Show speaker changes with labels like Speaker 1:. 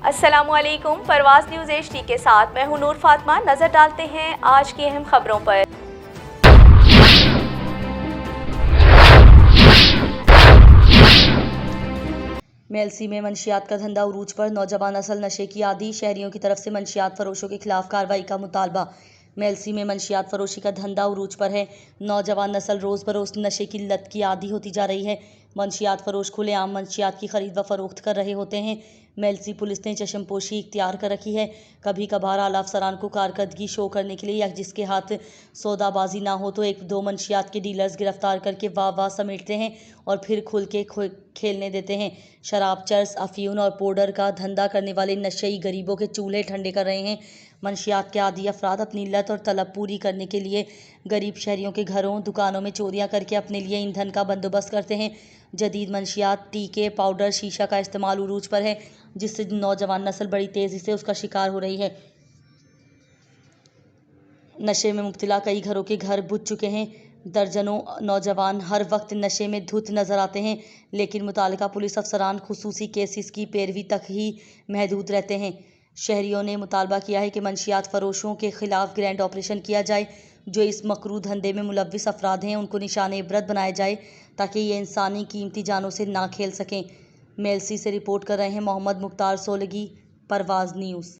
Speaker 1: अस्सलामु अलैकुम। परवाज़ news HD के साथ मैं हूं नूर फातिमा। नजर डालते हैं आज की अहम खबरों पर। मेलसी में मंशियात का धंधा उरूज पर, नौजवान नस्ल नशे की आदी, शहरियों की तरफ से मंशियात फरोशों के खिलाफ कार्रवाई का मुतालबा। मेलसी में मंशियात फरोशी का धंधा उरूज पर है। नौजवान नस्ल रोज़ बरोज़ नशे की लत की आदी होती जा रही है। मंशियात फरोश खुलेआम मंशियात की खरीद व फरोख्त कर रहे होते हैं। मेलसी पुलिस ने चश्मपोशी इख्तियार कर रखी है। कभी कभार आला अफसरान को कारकर्दगी शो करने के लिए या जिसके हाथ सौदाबाजी ना हो तो एक दो मंशियात के डीलर्स गिरफ्तार करके वाह समेटते हैं और फिर खुल के खेलने देते हैं। शराब, चर्स, अफीम और पाउडर का धंधा करने वाले नशेई गरीबों के चूल्हे ठंडे कर रहे हैं। मंशियात के आदी अफराद अपनी लत और तलब पूरी करने के लिए गरीब शहरियों के घरों, दुकानों में चोरियां करके अपने लिए ईंधन का बंदोबस्त करते हैं। जदीद मंशियात, टीके, पाउडर, शीशा का इस्तेमाल उरूज पर है, जिससे नौजवान नस्ल बड़ी तेज़ी से उसका शिकार हो रही है। नशे में मुब्तला कई घरों के घर बुझ चुके हैं। दर्जनों नौजवान हर वक्त नशे में धुत नज़र आते हैं, लेकिन मुतालिका पुलिस अफसरान खुसूसी केसेस की पैरवी तक ही महदूद रहते हैं। शहरियों ने मुतालबा किया है कि मंशियात फरोशों के खिलाफ ग्रैंड ऑपरेशन किया जाए। जो इस मकरू धंधे में मुलव्विस अफराद हैं उनको निशान इबरत बनाया जाए ताकि ये इंसानी कीमती जानों से ना खेल सकें। मेलसी से रिपोर्ट कर रहे हैं मोहम्मद मुख्तार सोलगी, परवाज़ न्यूज़।